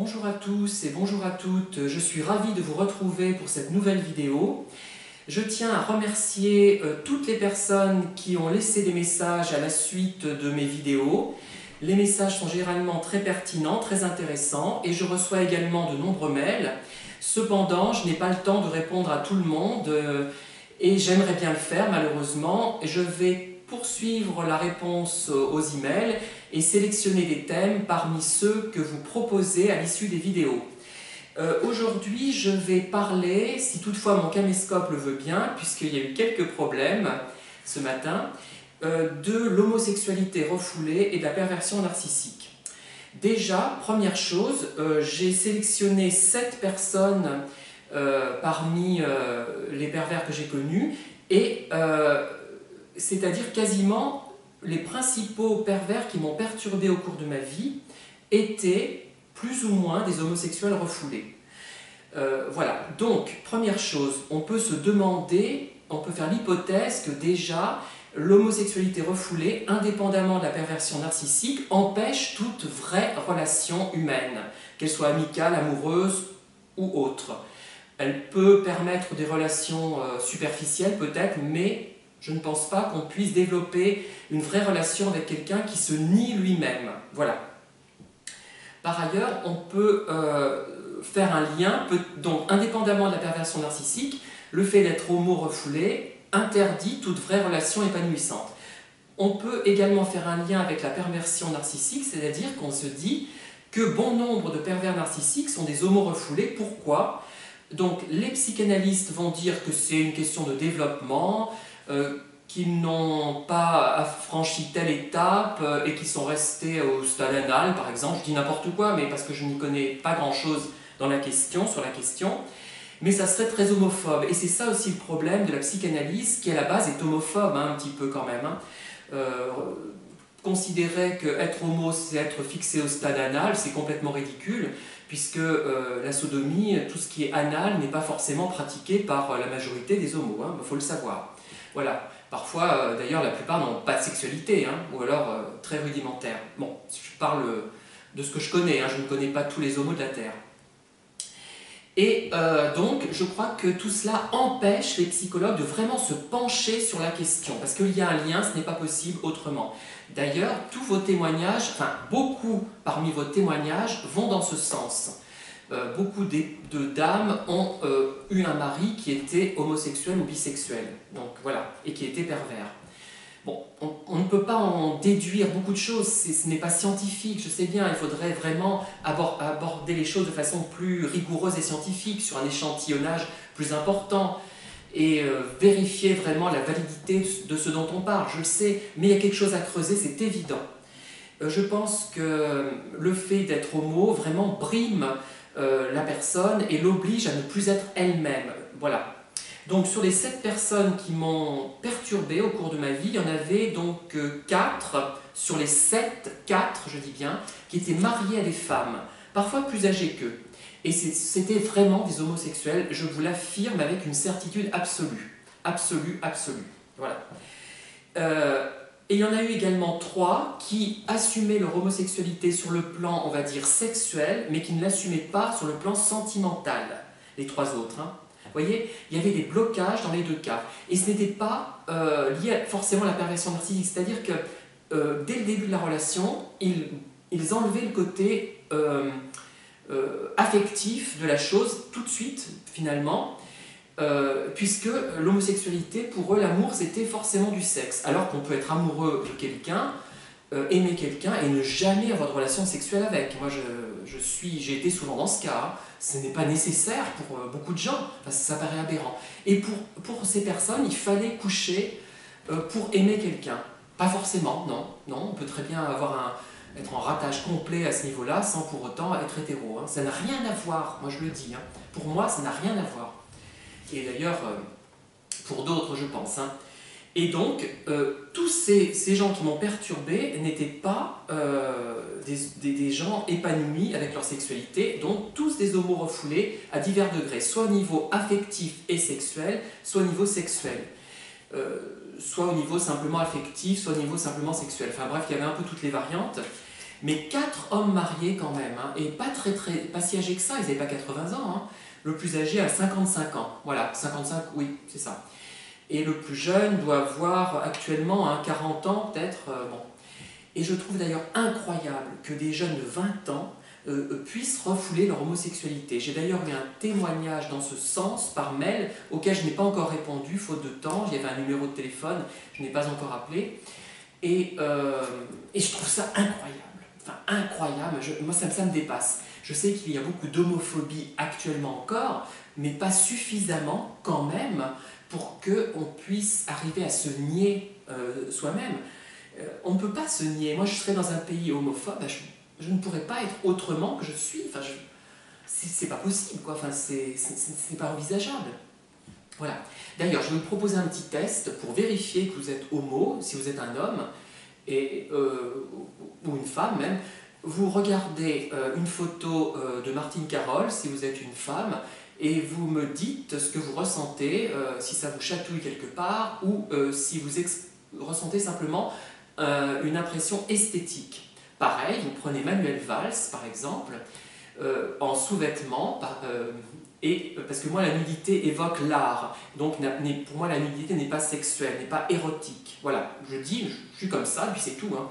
Bonjour à tous et bonjour à toutes, je suis ravi de vous retrouver pour cette nouvelle vidéo. Je tiens à remercier toutes les personnes qui ont laissé des messages à la suite de mes vidéos. Les messages sont généralement très pertinents, très intéressants et je reçois également de nombreux mails. Cependant, je n'ai pas le temps de répondre à tout le monde et j'aimerais bien le faire malheureusement. Je vais poursuivre la réponse aux emails et sélectionner des thèmes parmi ceux que vous proposez à l'issue des vidéos. Aujourd'hui, je vais parler, si toutefois mon caméscope le veut bien, puisqu'il y a eu quelques problèmes ce matin, de l'homosexualité refoulée et de la perversion narcissique. Déjà, première chose, j'ai sélectionné 7 personnes parmi les pervers que j'ai connus, et c'est-à-dire quasiment les principaux pervers qui m'ont perturbé au cours de ma vie étaient plus ou moins des homosexuels refoulés. Voilà, donc première chose, on peut se demander, on peut faire l'hypothèse que déjà l'homosexualité refoulée, indépendamment de la perversion narcissique, empêche toute vraie relation humaine, qu'elle soit amicale, amoureuse ou autre. Elle peut permettre des relations superficielles peut-être, mais je ne pense pas qu'on puisse développer une vraie relation avec quelqu'un qui se nie lui-même. Voilà. Par ailleurs, on peut faire un lien, donc indépendamment de la perversion narcissique, le fait d'être homo refoulé interdit toute vraie relation épanouissante. On peut également faire un lien avec la perversion narcissique, c'est-à-dire qu'on se dit que bon nombre de pervers narcissiques sont des homos refoulés. Pourquoi ? Donc les psychanalystes vont dire que c'est une question de développement, qu'ils n'ont pas franchi telle étape et qui sont restés au stade anal, par exemple. Je dis n'importe quoi, mais parce que je n'y connais pas grand-chose sur la question. Mais ça serait très homophobe. Et c'est ça aussi le problème de la psychanalyse, qui à la base est homophobe, hein, un petit peu quand même. Considérer qu'être homo, c'est être fixé au stade anal, c'est complètement ridicule, puisque la sodomie, tout ce qui est anal, n'est pas forcément pratiqué par la majorité des homos, hein, faut le savoir. Voilà. Parfois, d'ailleurs, la plupart n'ont pas de sexualité, hein, ou alors très rudimentaire. Bon, je parle de ce que je connais, hein, je ne connais pas tous les homos de la Terre. Et donc, je crois que tout cela empêche les psychologues de vraiment se pencher sur la question, parce qu'il y a un lien, ce n'est pas possible autrement. D'ailleurs, tous vos témoignages, enfin beaucoup parmi vos témoignages vont dans ce sens. Beaucoup de dames ont eu un mari qui était homosexuel ou bisexuel, donc voilà, et qui était pervers. Bon, on ne peut pas en déduire beaucoup de choses, ce n'est pas scientifique, je sais bien, il faudrait vraiment aborder les choses de façon plus rigoureuse et scientifique, sur un échantillonnage plus important, et vérifier vraiment la validité de ce dont on parle, je le sais, mais il y a quelque chose à creuser, c'est évident. Je pense que le fait d'être homo vraiment brime la personne et l'oblige à ne plus être elle-même. Voilà. Donc sur les 7 personnes qui m'ont perturbé au cours de ma vie, il y en avait donc 4, sur les 7, 4 je dis bien, qui étaient mariés à des femmes, parfois plus âgées qu'eux. Et c'était vraiment des homosexuels, je vous l'affirme avec une certitude absolue. Absolue, absolue. Voilà. Et il y en a eu également 3 qui assumaient leur homosexualité sur le plan, on va dire, sexuel, mais qui ne l'assumaient pas sur le plan sentimental, les 3 autres. Hein. Vous voyez, il y avait des blocages dans les 2 cas. Et ce n'était pas lié forcément à la perversion narcissique, c'est-à-dire que dès le début de la relation, ils enlevaient le côté affectif de la chose tout de suite, finalement, puisque l'homosexualité, pour eux, l'amour, c'était forcément du sexe. Alors qu'on peut être amoureux de quelqu'un, aimer quelqu'un et ne jamais avoir de relation sexuelle avec. Moi, j'ai été souvent dans ce cas. Hein. Ce n'est pas nécessaire pour beaucoup de gens. Enfin, ça paraît aberrant. Et pour ces personnes, il fallait coucher pour aimer quelqu'un. Pas forcément, non. Non, on peut très bien être en ratage complet à ce niveau-là sans pour autant être hétéro. Hein. Ça n'a rien à voir, moi je le dis. Hein. Pour moi, ça n'a rien à voir. Et d'ailleurs, pour d'autres, je pense. Hein. Et donc, tous ces gens qui m'ont perturbé n'étaient pas des gens épanouis avec leur sexualité, donc tous des homos refoulés à divers degrés, soit au niveau affectif et sexuel, soit au niveau sexuel. Soit au niveau simplement affectif, soit au niveau simplement sexuel. Enfin bref, il y avait un peu toutes les variantes. mais 4 hommes mariés quand même, hein, et pas si âgés que ça, ils n'avaient pas 80 ans. Hein. Le plus âgé a 55 ans, voilà, 55, oui, c'est ça. Et le plus jeune doit avoir actuellement 40 ans peut-être. Bon. Et je trouve d'ailleurs incroyable que des jeunes de 20 ans puissent refouler leur homosexualité. J'ai d'ailleurs eu un témoignage dans ce sens par mail auquel je n'ai pas encore répondu, faute de temps. Il y avait un numéro de téléphone, je n'ai pas encore appelé. Et je trouve ça incroyable. Enfin, incroyable. Moi, ça me dépasse. Je sais qu'il y a beaucoup d'homophobie actuellement encore, mais pas suffisamment quand même pour qu'on puisse arriver à se nier soi-même. On ne peut pas se nier. Moi, je serais dans un pays homophobe, je ne pourrais pas être autrement que je suis. Enfin, c'est pas possible, quoi. Enfin, c'est pas envisageable. Voilà. D'ailleurs, je vais vous proposer un petit test pour vérifier que vous êtes homo, si vous êtes un homme, ou une femme même. Vous regardez une photo de Martine Carole, si vous êtes une femme, et vous me dites ce que vous ressentez, si ça vous chatouille quelque part, ou si vous ressentez simplement une impression esthétique. Pareil, vous prenez Manuel Valls, par exemple, en sous-vêtements, parce que moi la nudité évoque l'art, donc pour moi la nudité n'est pas sexuelle, n'est pas érotique. Voilà, je suis comme ça, puis c'est tout. Hein.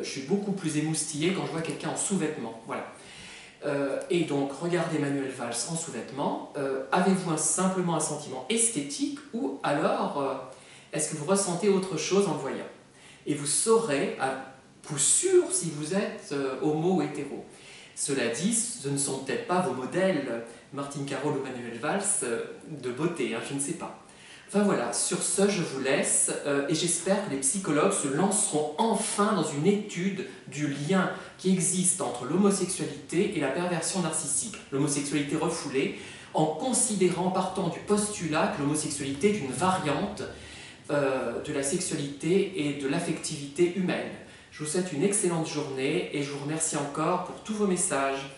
Je suis beaucoup plus émoustillé quand je vois quelqu'un en sous-vêtements. Voilà. Et donc, regardez Manuel Valls en sous-vêtements. Avez-vous simplement un sentiment esthétique ou alors est-ce que vous ressentez autre chose en le voyant? Et vous saurez à coup sûr si vous êtes homo ou hétéro. Cela dit, ce ne sont peut-être pas vos modèles, Martine Carole ou Manuel Valls, de beauté, hein, je ne sais pas. Enfin voilà, sur ce, je vous laisse et j'espère que les psychologues se lanceront enfin dans une étude du lien qui existe entre l'homosexualité et la perversion narcissique, l'homosexualité refoulée, en considérant, partant du postulat que l'homosexualité est une variante de la sexualité et de l'affectivité humaine. Je vous souhaite une excellente journée et je vous remercie encore pour tous vos messages.